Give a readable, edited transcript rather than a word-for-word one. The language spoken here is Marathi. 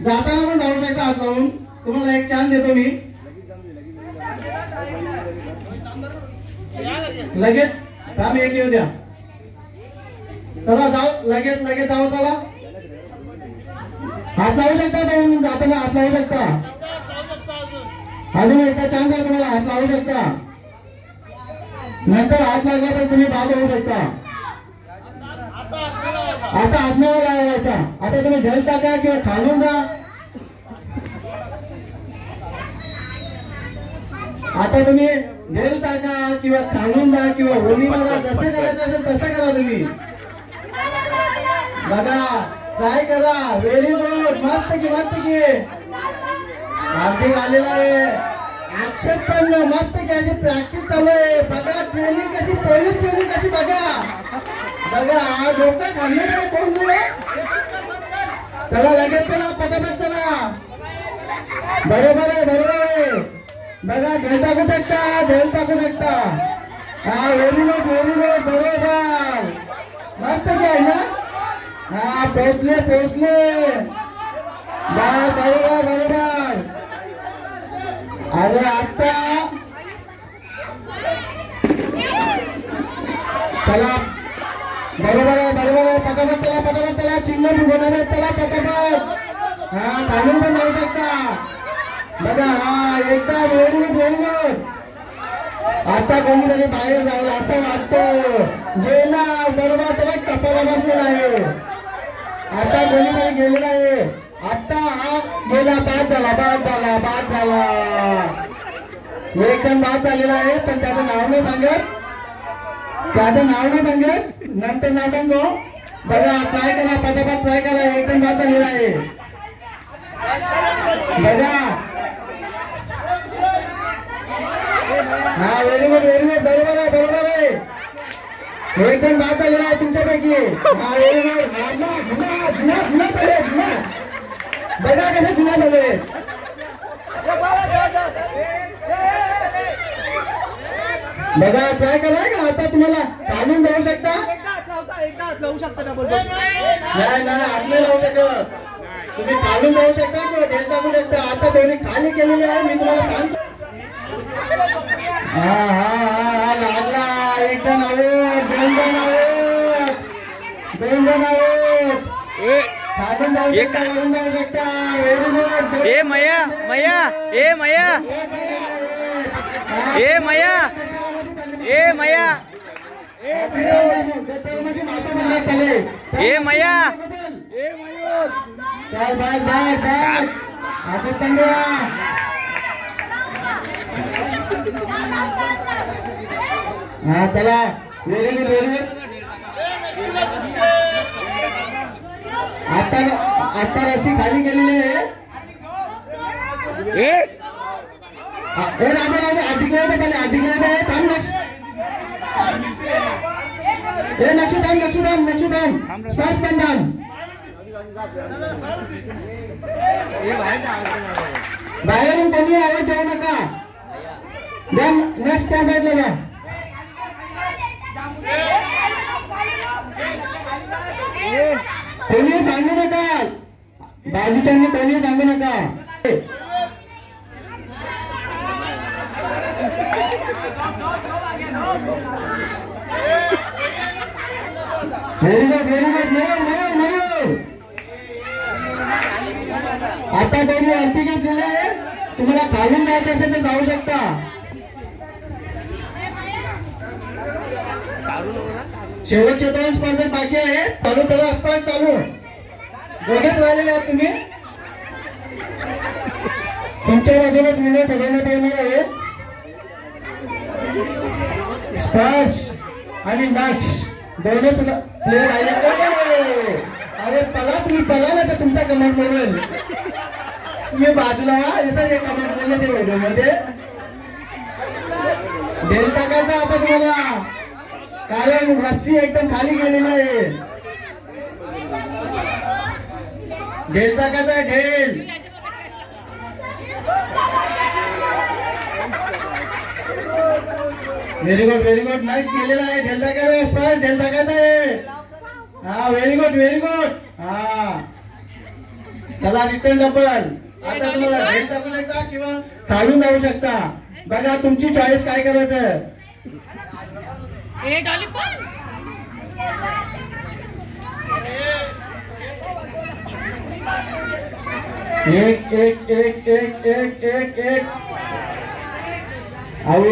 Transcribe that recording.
जाताना पण जाऊ शकता हात लावून. तुम्हाला एक चान्स देतो मी. लगेच थांब एक येऊ द्या. चला जाऊ लगेच लगेच जाऊ. चला हात लावू शकता तुम्ही. जाताना हात लावू शकता. अजून एकदा चान्स आहे तुम्हाला. हात लावू शकता. नंतर हात लागला तर तुम्ही बाद होऊ शकता. आता हात नाही लावायचा. आता तुम्ही ढेल टाका किंवा खालून जा. आता तुम्ही ढेल टाका किंवा खालून जा किंवा होली मला जसे करायचं असेल तसं करा तुम्ही. बघा ट्राय करा. Very good. मस्त की मस्त की. हार्दिक आलेला आहे. अक्षत पण मस्त की. अशी प्रॅक्टिस चालू आहे. बघा ट्रेनिंग कशी. पोलीस ट्रेनिंग कशी. बघा बघा डोकं खाल्लं नाही कोण. चला लगेच चला पटापट चला. बरोबर आहे बरोबर आहे. बघा ढेल टाकू शकता. ढेल टाकू शकता. हा व्हेरी गुड व्हेरी गुड. बरोबर मस्त की आहे ना. हा पोचले पोचले. बरोबर बरोबर. अरे आता चला. बरोबर आहे बरोबर आहे. पटापट चला पटापट चला. चिन्ह होणार आहे. चला पटापट. हा खालून पण जाऊ शकता. बघा हा एकदा व्हेरी गुड व्हेरी गुड. आता कोणीतरी बाहेर जाईल असं वाटतं. गेला बरोबर. तर कपाला बसलेला आहे. आता कोणीतरी गेलेला आहे. आता हा गेला. बाद झाला बाद झाला बाद झाला. एकदम बाद झालेला आहे. पण त्याचं नाव नाही सांगत. त्याचं नाव नाही सांगत. नंतर नाव सांगतो. बघा ट्राय करा पटापट ट्राय करा. एकदम बाद झालेला आहे. बघा हा व्हेरी गुड व्हेरी गुड. बरोबर आहे बरोबर आहे. एकदम बाद झालेला आहे तुमच्यापैकी. हा व्हेरी गुड. जुना जुना जुना झाले जुना. बघा कसे जुना झाले. बघा ट्राय करा का. आता तुम्हाला खालून जाऊ शकता. एकदा हात लावू शकता. नाही नाही हात नाही लावू शकत. तुम्ही खालून जाऊ शकता किंवा ढेल टाकू शकता. आता दोन्ही खाली केलेले आहे. मी तुम्हाला सांगतो. हा हा हा लागला. एक जण आहोत. दोन जण आहोत. दोन जण आहोत. खालून जाऊ शकता वरून जाऊ शकता. Very good. ए मया मया. ए मया. ए मया. ए मया. ए मया. चल बाय बाय बाय. आता पंड्या हा चला. Very good very good. आता आता रस्सी खाली केलेली आहे. राजा राजा अधिक नाही अधिक नाही. थांब नक्ष. हे नक्षुधाम नक्षुधाम नक्षुधाम स्पर्श बंधन. बाहेरून कोणी आवाज देऊ नका. नेक्स्ट त्या साईडला जा. कोणी सांगू नका. बाजूच्यांनी कोणी सांगू नका. Very good very good. नाही आता दोन्ही अंतिकेत गेले. तुम्हाला खालून जायचं असेल तर जाऊ शकता. शेवटचे 2 स्पर्धक बाकी आहेत. चालू चला स्पर्धा चालू. दोघेच राहिलेले आहात तुम्ही. तुमच्या बाजूला विनय ठरवण्यात येणार आहे. स्पर्श आणि नक्ष दोनच प्लेयर आले. अरे पला तुम्ही पळाला तर तुमचा कमेंट मिळेल. तुम्ही बाजूला सर एक कमेंट बोलले ते व्हिडिओ मध्ये. ढेल टाकायचा आता तुम्हाला. कारण रस्सी एकदम खाली गेलेली आहे. ढेल टाकायचा आहे ढेल. Very good very good. Next गेलेला आहे. ढेल टाकायचा आहे. स्पर्श ढेल टाकायचा आहे. हा व्हेरी गुड व्हेरी गुड. हा चला रिटर्न डबल. आता तुम्हाला रेड टाकू शकता किंवा खालून जाऊ शकता. बघा तुमची चॉईस काय करायचं. एक एक एक एक एक एक एक आओ